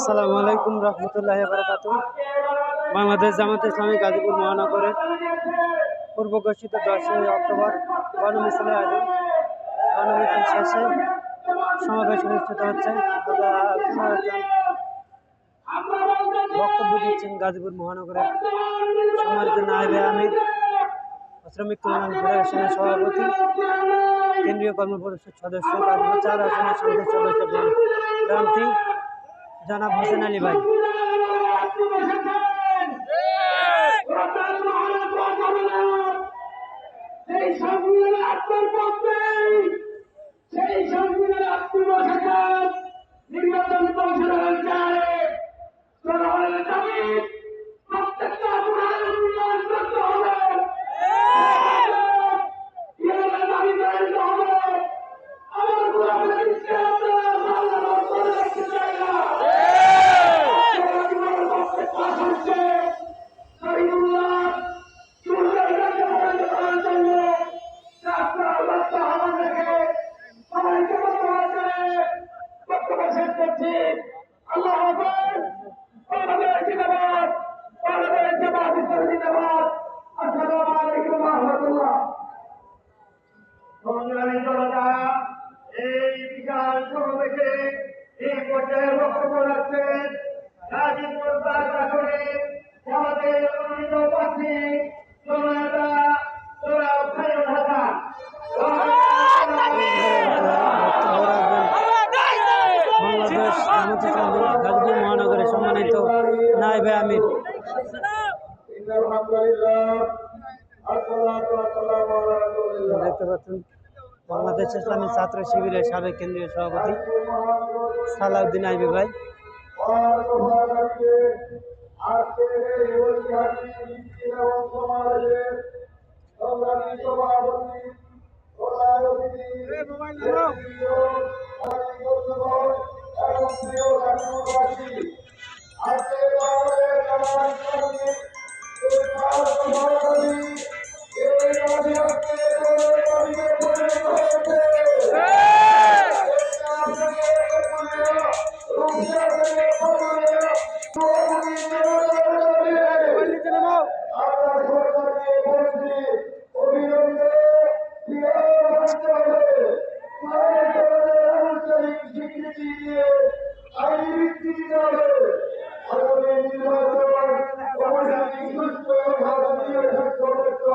আসসালামু আলাইকুম রহমতুল্লাহি ওয়া বারাকাতুহু। বাংলাদেশ জামায়াতে ইসলামী গাজীপুর মহানগরের পূর্ব ঘোষিত 10ই অক্টোবর গণমিছিলের আয়োজন। গণমিছিল শেষে সমাবেশ অনুষ্ঠিত হচ্ছে। বক্তব্য দিচ্ছেন গাজীপুর মহানগরের সম্মানিত নায়েবে আমির শ্রমিক কল্যাণ ফেডারেশনের সভাপতি, কেন্দ্রীয় কর্মপরিষদ সদস্য, গাজীপুর 4 আসনের সংসদ সদস্য প্রার্থী জনাব হোসেন আলী ভাই। নির্বাচন কমিশনের চায় জনগণের দাবি প্রত্যেকটা উন্নয়ন করতে হবে, দাবি মেনে হবে। আমার আল্লাহ হাফেজ। বাংলাদেশ জিন্দাবাদ, বাংলাদেশ জামাত ইসলামী জিন্দাবাদ। আসসালামু আলাইকুম ওয়া রাহমাতুল্লাহ। সংগ্রামী জনতা, এই বিশাল সমাবেশে এই পর্যায়ে বক্তব্য রাখছেন গাজীপুর 5 আসনে আমাদের মনোনীত প্রার্থী জনতা জনাব খায়রুল হাসান। গাজীপুর মহানগরের সম্মানিত নায়েবে আমির। দেখতে পাচ্ছেন বাংলাদেশ ইসলামী ছাত্র শিবিরের সাবেক কেন্দ্রীয় সভাপতি সালাউদ্দিন আইবি ভাই। আজকে